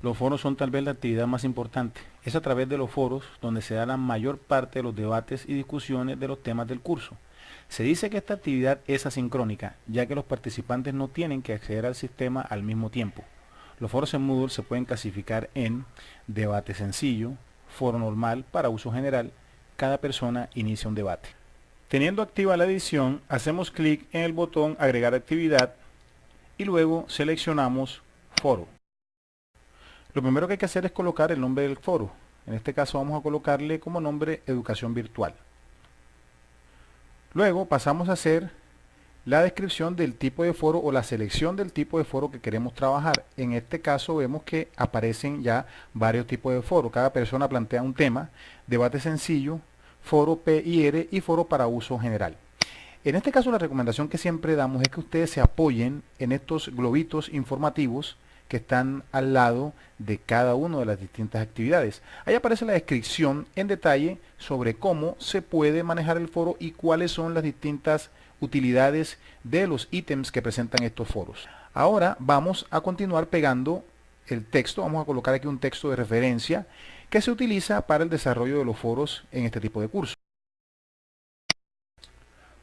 Los foros son tal vez la actividad más importante. Es a través de los foros donde se da la mayor parte de los debates y discusiones de los temas del curso. Se dice que esta actividad es asincrónica, ya que los participantes no tienen que acceder al sistema al mismo tiempo. Los foros en Moodle se pueden clasificar en debate sencillo, foro normal para uso general. Cada persona inicia un debate. Teniendo activa la edición, hacemos clic en el botón agregar actividad y luego seleccionamos foro. Lo primero que hay que hacer es colocar el nombre del foro. En este caso vamos a colocarle como nombre Educación Virtual. Luego pasamos a hacer la descripción del tipo de foro o la selección del tipo de foro que queremos trabajar. En este caso vemos que aparecen ya varios tipos de foro. Cada persona plantea un tema, debate sencillo, foro PIR y foro para uso general. En este caso la recomendación que siempre damos es que ustedes se apoyen en estos globitos informativos que están al lado de cada una de las distintas actividades. Ahí aparece la descripción en detalle sobre cómo se puede manejar el foro y cuáles son las distintas utilidades de los ítems que presentan estos foros. Ahora vamos a continuar pegando el texto. Vamos a colocar aquí un texto de referencia que se utiliza para el desarrollo de los foros en este tipo de curso.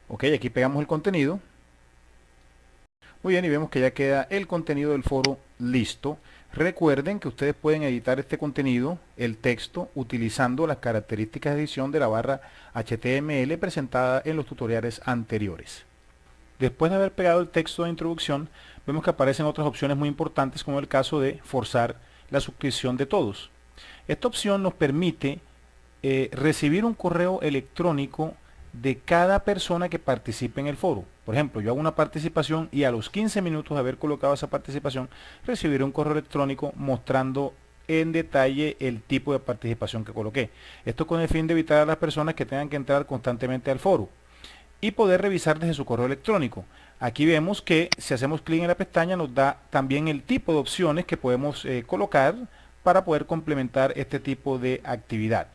Ok, aquí pegamos el contenido. Muy bien, y vemos que ya queda el contenido del foro listo. Recuerden que ustedes pueden editar este contenido, el texto, utilizando las características de edición de la barra HTML presentada en los tutoriales anteriores. Después de haber pegado el texto de introducción, vemos que aparecen otras opciones muy importantes, como el caso de forzar la suscripción de todos. Esta opción nos permite recibir un correo electrónico de cada persona que participe en el foro. Por ejemplo, yo hago una participación y a los 15 minutos de haber colocado esa participación, recibiré un correo electrónico mostrando en detalle el tipo de participación que coloqué. Esto con el fin de evitar a las personas que tengan que entrar constantemente al foro y poder revisar desde su correo electrónico. Aquí vemos que si hacemos clic en la pestaña nos da también el tipo de opciones que podemos colocar para poder complementar este tipo de actividad.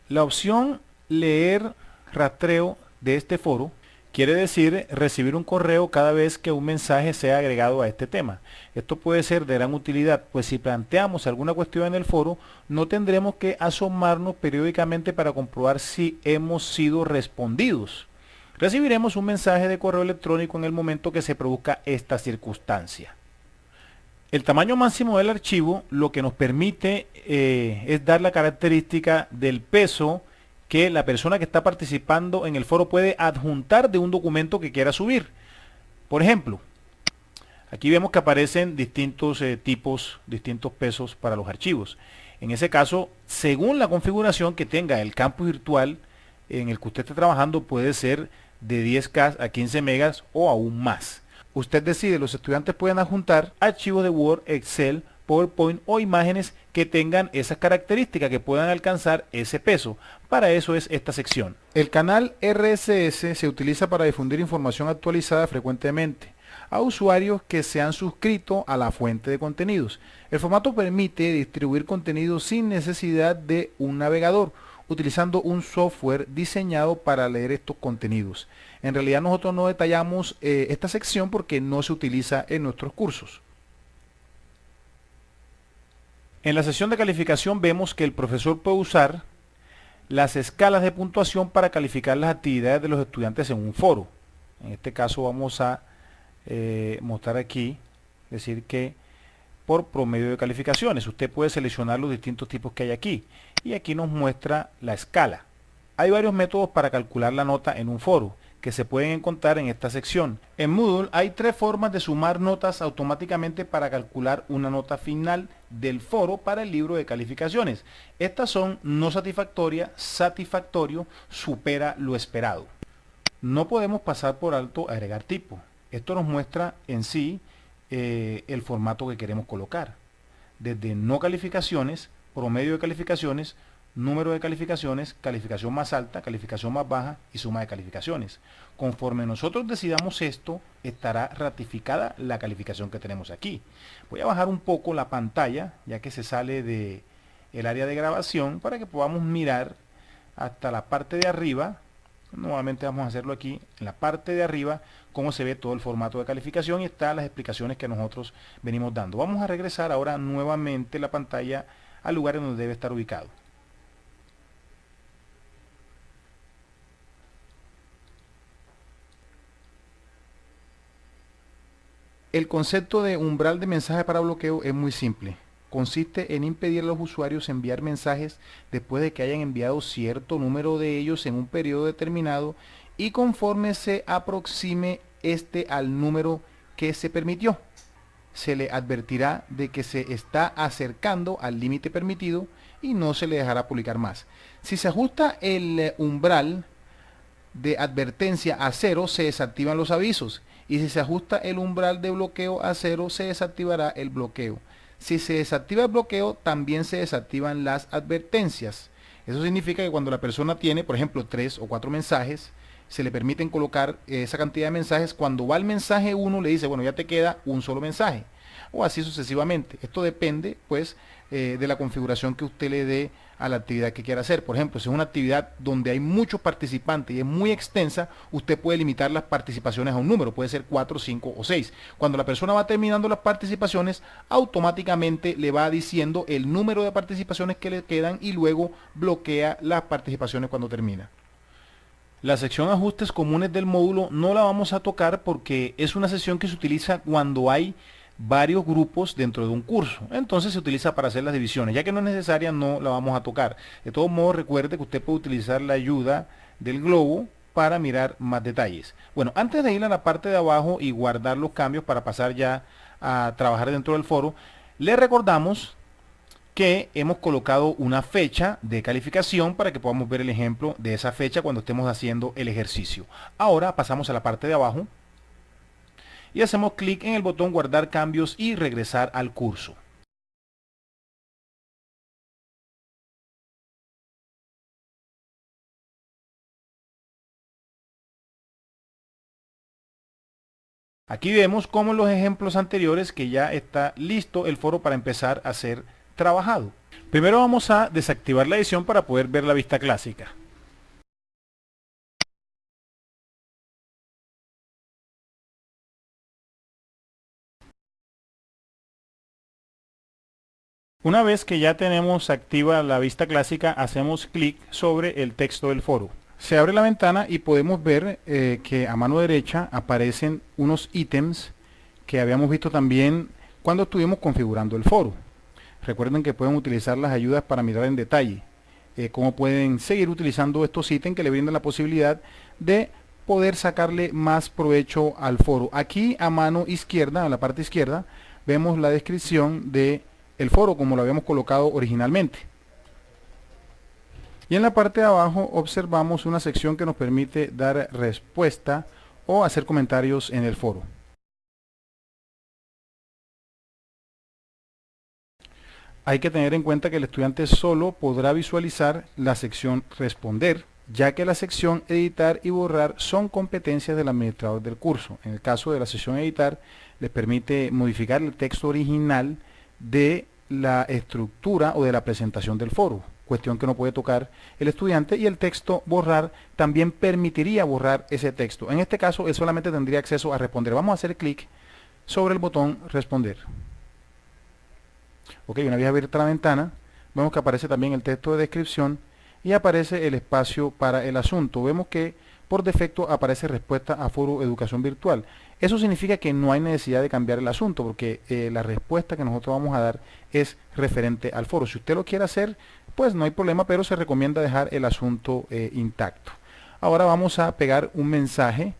La opción leer rastreo de este foro quiere decir recibir un correo cada vez que un mensaje sea agregado a este tema. Esto puede ser de gran utilidad, pues si planteamos alguna cuestión en el foro, no tendremos que asomarnos periódicamente para comprobar si hemos sido respondidos. Recibiremos un mensaje de correo electrónico en el momento que se produzca esta circunstancia. El tamaño máximo del archivo lo que nos permite es dar la característica del peso que la persona que está participando en el foro puede adjuntar de un documento que quiera subir. Por ejemplo, aquí vemos que aparecen distintos tipos, distintos pesos para los archivos. En ese caso, según la configuración que tenga el campus virtual en el que usted esté trabajando, puede ser de 10K a 15 megas o aún más. Usted decide, los estudiantes pueden adjuntar archivos de Word, Excel, PowerPoint o imágenes que tengan esas características, que puedan alcanzar ese peso. Para eso es esta sección. El canal RSS se utiliza para difundir información actualizada frecuentemente a usuarios que se han suscrito a la fuente de contenidos. El formato permite distribuir contenido sin necesidad de un navegador, utilizando un software diseñado para leer estos contenidos. En realidad nosotros no detallamos esta sección porque no se utiliza en nuestros cursos. En la sección de calificación vemos que el profesor puede usar las escalas de puntuación para calificar las actividades de los estudiantes en un foro. En este caso vamos a mostrar aquí, decir que por promedio de calificaciones. Usted puede seleccionar los distintos tipos que hay aquí y aquí nos muestra la escala. Hay varios métodos para calcular la nota en un foro que se pueden encontrar en esta sección. En Moodle hay 3 formas de sumar notas automáticamente para calcular una nota final del foro para el libro de calificaciones. Estas son no satisfactoria, satisfactorio, supera lo esperado. No podemos pasar por alto agregar tipo. Esto nos muestra en sí el formato que queremos colocar. Desde no calificaciones, promedio de calificaciones, número de calificaciones, calificación más alta, calificación más baja y suma de calificaciones. Conforme nosotros decidamos esto, estará ratificada la calificación que tenemos aquí. Voy a bajar un poco la pantalla, ya que se sale del área de grabación, para que podamos mirar hasta la parte de arriba Nuevamente vamos a hacerlo aquí en la parte de arriba, cómo se ve todo el formato de calificación y están las explicaciones que nosotros venimos dando. Vamos a regresar ahora nuevamente la pantalla al lugar en donde debe estar ubicado. El concepto de umbral de mensaje para bloqueo es muy simple. Consiste en impedir a los usuarios enviar mensajes después de que hayan enviado cierto número de ellos en un periodo determinado y conforme se aproxime este al número que se permitió. Se le advertirá de que se está acercando al límite permitido y no se le dejará publicar más. Si se ajusta el umbral de advertencia a 0, se desactivan los avisos. Y si se ajusta el umbral de bloqueo a 0, se desactivará el bloqueo. Si se desactiva el bloqueo, también se desactivan las advertencias. Eso significa que cuando la persona tiene, por ejemplo, 3 o 4 mensajes, se le permiten colocar esa cantidad de mensajes. Cuando va el mensaje 1, le dice, bueno, ya te queda un solo mensaje. O así sucesivamente. Esto depende, pues, de la configuración que usted le dé a la actividad que quiera hacer. Por ejemplo, si es una actividad donde hay muchos participantes y es muy extensa, usted puede limitar las participaciones a un número, puede ser 4, 5 o 6. Cuando la persona va terminando las participaciones, automáticamente le va diciendo el número de participaciones que le quedan y luego bloquea las participaciones cuando termina. La sección ajustes comunes del módulo no la vamos a tocar porque es una sección que se utiliza cuando hay varios grupos dentro de un curso. Entonces se utiliza para hacer las divisiones. Ya que no es necesaria, no la vamos a tocar. De todos modos, recuerde que usted puede utilizar la ayuda del globo para mirar más detalles. Bueno, antes de ir a la parte de abajo y guardar los cambios para pasar ya a trabajar dentro del foro, le recordamos que hemos colocado una fecha de calificación para que podamos ver el ejemplo de esa fecha cuando estemos haciendo el ejercicio. Ahora pasamos a la parte de abajo y hacemos clic en el botón guardar cambios y regresar al curso. Aquí vemos como en los ejemplos anteriores que ya está listo el foro para empezar a ser trabajado. Primero vamos a desactivar la edición para poder ver la vista clásica. Una vez que ya tenemos activa la vista clásica, hacemos clic sobre el texto del foro. Se abre la ventana y podemos ver que a mano derecha aparecen unos ítems que habíamos visto también cuando estuvimos configurando el foro. Recuerden que pueden utilizar las ayudas para mirar en detalle cómo pueden seguir utilizando estos ítems que le brindan la posibilidad de poder sacarle más provecho al foro. Aquí a mano izquierda, en la parte izquierda, vemos la descripción de el foro como lo habíamos colocado originalmente. Y en la parte de abajo observamos una sección que nos permite dar respuesta o hacer comentarios en el foro. Hay que tener en cuenta que el estudiante solo podrá visualizar la sección responder, ya que la sección editar y borrar son competencias del administrador del curso. En el caso de la sección editar, les permite modificar el texto original de la estructura o de la presentación del foro, cuestión que no puede tocar el estudiante, y el texto borrar también permitiría borrar ese texto. En este caso, él solamente tendría acceso a responder. Vamos a hacer clic sobre el botón responder. Ok, una vez abierta la ventana, vemos que aparece también el texto de descripción y aparece el espacio para el asunto. Vemos que por defecto aparece respuesta a foro educación virtual. Eso significa que no hay necesidad de cambiar el asunto porque la respuesta que nosotros vamos a dar es referente al foro. Si usted lo quiere hacer, pues no hay problema, pero se recomienda dejar el asunto intacto. Ahora vamos a pegar un mensaje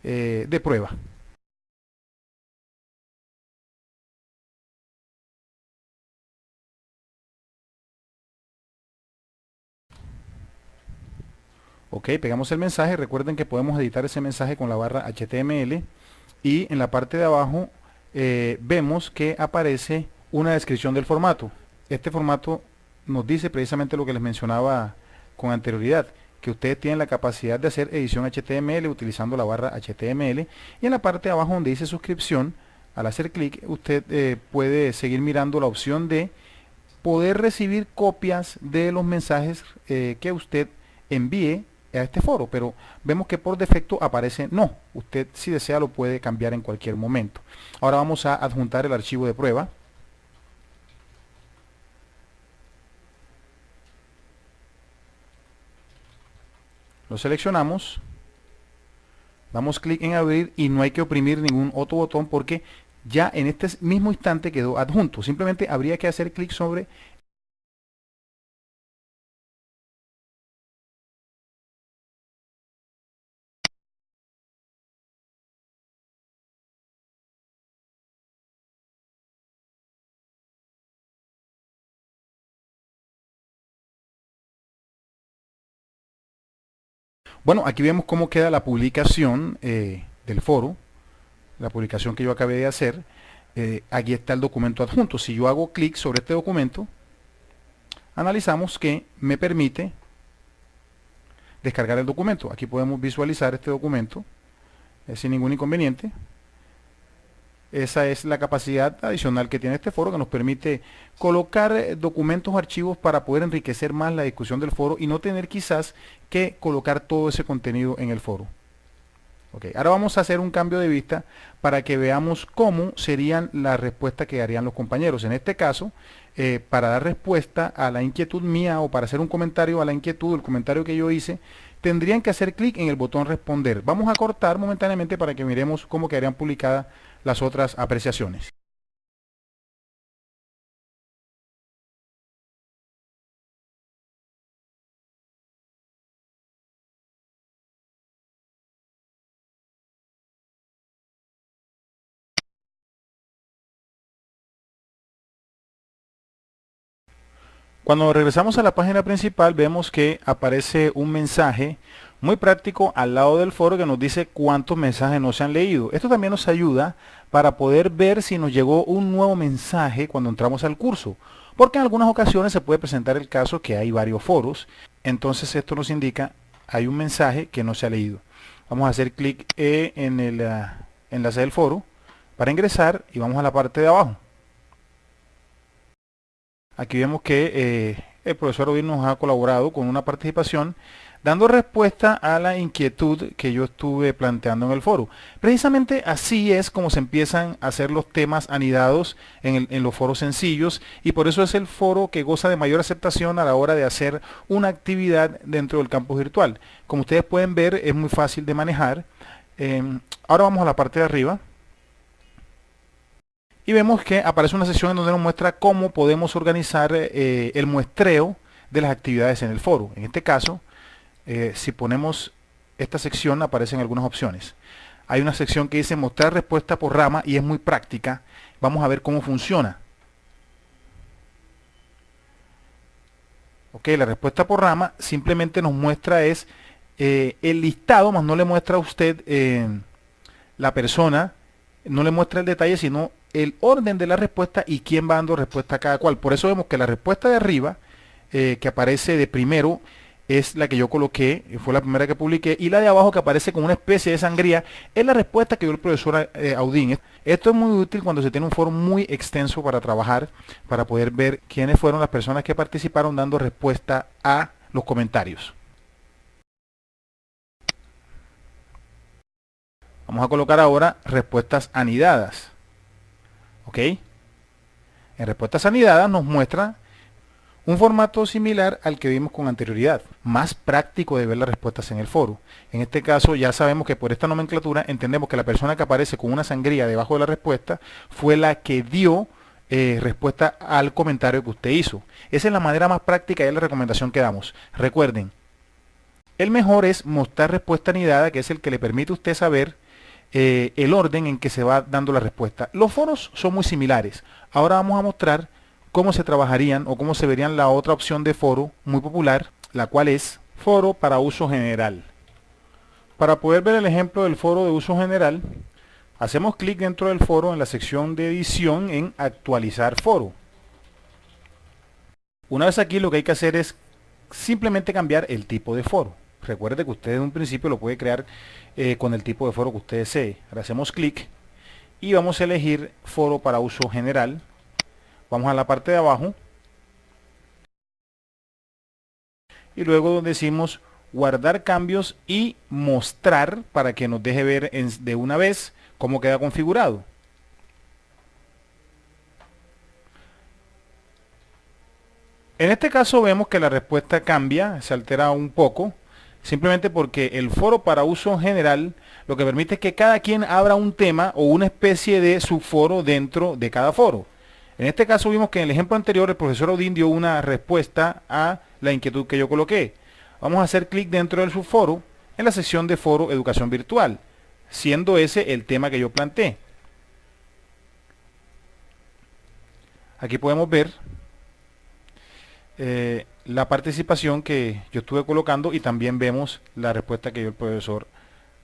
de prueba. Ok, pegamos el mensaje. Recuerden que podemos editar ese mensaje con la barra HTML y en la parte de abajo vemos que aparece una descripción del formato. Este formato nos dice precisamente lo que les mencionaba con anterioridad, que ustedes tienen la capacidad de hacer edición HTML utilizando la barra HTML, y en la parte de abajo donde dice suscripción, al hacer clic usted puede seguir mirando la opción de poder recibir copias de los mensajes que usted envíe a este foro, pero vemos que por defecto aparece no. Usted, si desea, lo puede cambiar en cualquier momento. Ahora vamos a adjuntar el archivo de prueba. Lo seleccionamos, damos clic en abrir y no hay que oprimir ningún otro botón porque ya en este mismo instante quedó adjunto. Simplemente habría que hacer clic sobre bueno, aquí vemos cómo queda la publicación del foro, la publicación que yo acabé de hacer. Aquí está el documento adjunto. Si yo hago clic sobre este documento, analizamos que me permite descargar el documento. Aquí podemos visualizar este documento sin ningún inconveniente. Esa es la capacidad adicional que tiene este foro, que nos permite colocar documentos o archivos para poder enriquecer más la discusión del foro y no tener quizás que colocar todo ese contenido en el foro. Okay. Ahora vamos a hacer un cambio de vista para que veamos cómo serían las respuestas que darían los compañeros. En este caso, para dar respuesta a la inquietud mía o para hacer un comentario a la inquietud, el comentario que yo hice, tendrían que hacer clic en el botón responder. Vamos a cortar momentáneamente para que miremos cómo quedarían publicadas las otras apreciaciones. Cuando regresamos a la página principal vemos que aparece un mensaje muy práctico al lado del foro que nos dice cuántos mensajes no se han leído. Esto también nos ayuda para poder ver si nos llegó un nuevo mensaje cuando entramos al curso, porque en algunas ocasiones se puede presentar el caso que hay varios foros, entonces esto nos indica hay un mensaje que no se ha leído. Vamos a hacer clic en el enlace del foro para ingresar y vamos a la parte de abajo. Aquí vemos que el profesor Odín nos ha colaborado con una participación dando respuesta a la inquietud que yo estuve planteando en el foro. Precisamente así es como se empiezan a hacer los temas anidados en los foros sencillos y por eso es el foro que goza de mayor aceptación a la hora de hacer una actividad dentro del campus virtual. Como ustedes pueden ver, es muy fácil de manejar. Ahora vamos a la parte de arriba. Y vemos que aparece una sección en donde nos muestra cómo podemos organizar el muestreo de las actividades en el foro. En este caso, si ponemos esta sección, aparecen algunas opciones. Hay una sección que dice mostrar respuesta por rama y es muy práctica. Vamos a ver cómo funciona. Ok, la respuesta por rama simplemente nos muestra el listado, más no le muestra a usted la persona, no le muestra el detalle, sino el orden de la respuesta y quién va dando respuesta a cada cual. Por eso vemos que la respuesta de arriba, que aparece de primero, es la que yo coloqué, fue la primera que publiqué, y la de abajo que aparece como una especie de sangría, es la respuesta que dio el profesor Audín. Esto es muy útil cuando se tiene un foro muy extenso para trabajar, para poder ver quiénes fueron las personas que participaron dando respuesta a los comentarios. Vamos a colocar ahora respuestas anidadas. ¿Ok? En respuestas anidadas nos muestra un formato similar al que vimos con anterioridad, más práctico de ver las respuestas en el foro. En este caso ya sabemos que por esta nomenclatura entendemos que la persona que aparece con una sangría debajo de la respuesta fue la que dio respuesta al comentario que usted hizo. Esa es la manera más práctica y es la recomendación que damos. Recuerden, el mejor es mostrar respuesta anidada, que es el que le permite a usted saber el orden en que se va dando la respuesta. Los foros son muy similares. Ahora vamos a mostrar cómo se trabajarían o cómo se verían la otra opción de foro muy popular, la cual es foro para uso general. Para poder ver el ejemplo del foro de uso general, hacemos clic dentro del foro en la sección de edición en actualizar foro. Una vez aquí lo que hay que hacer es simplemente cambiar el tipo de foro. Recuerde que usted en un principio lo puede crear con el tipo de foro que usted desee. Ahora hacemos clic y vamos a elegir foro para uso general. Vamos a la parte de abajo y luego decimos guardar cambios y mostrar para que nos deje ver de una vez cómo queda configurado. En este caso vemos que la respuesta cambia, se altera un poco, simplemente porque el foro para uso general lo que permite es que cada quien abra un tema o una especie de subforo dentro de cada foro. En este caso vimos que en el ejemplo anterior el profesor Odín dio una respuesta a la inquietud que yo coloqué. Vamos a hacer clic dentro del subforo en la sección de foro educación virtual, siendo ese el tema que yo planteé. Aquí podemos ver la participación que yo estuve colocando y también vemos la respuesta que dio el profesor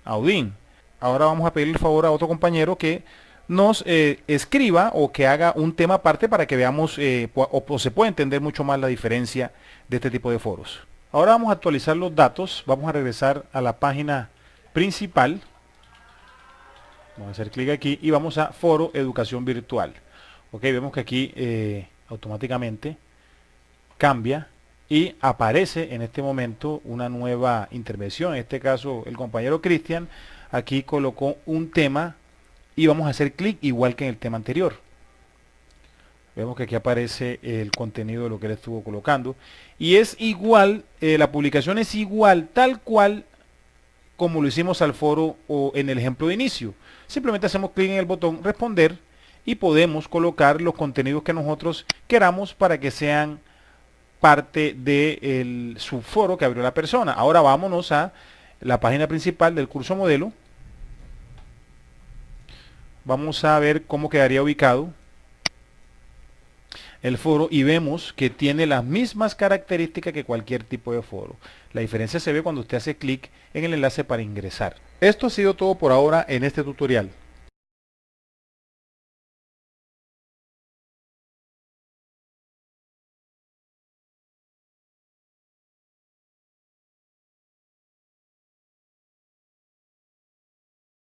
Audín. Ahora vamos a pedir el favor a otro compañero que nos escriba o que haga un tema aparte para que veamos o se pueda entender mucho más la diferencia de este tipo de foros. Ahora vamos a actualizar los datos, vamos a regresar a la página principal, vamos a hacer clic aquí y vamos a foro educación virtual. Ok, vemos que aquí automáticamente cambia y aparece en este momento una nueva intervención. En este caso el compañero Cristian aquí colocó un tema y vamos a hacer clic igual que en el tema anterior. Vemos que aquí aparece el contenido de lo que él estuvo colocando y es igual, la publicación es igual, tal cual como lo hicimos al foro o en el ejemplo de inicio. Simplemente hacemos clic en el botón responder y podemos colocar los contenidos que nosotros queramos para que sean parte del subforo que abrió la persona. Ahora vámonos a la página principal del curso modelo. Vamos a ver cómo quedaría ubicado el foro y vemos que tiene las mismas características que cualquier tipo de foro. La diferencia se ve cuando usted hace clic en el enlace para ingresar. Esto ha sido todo por ahora en este tutorial.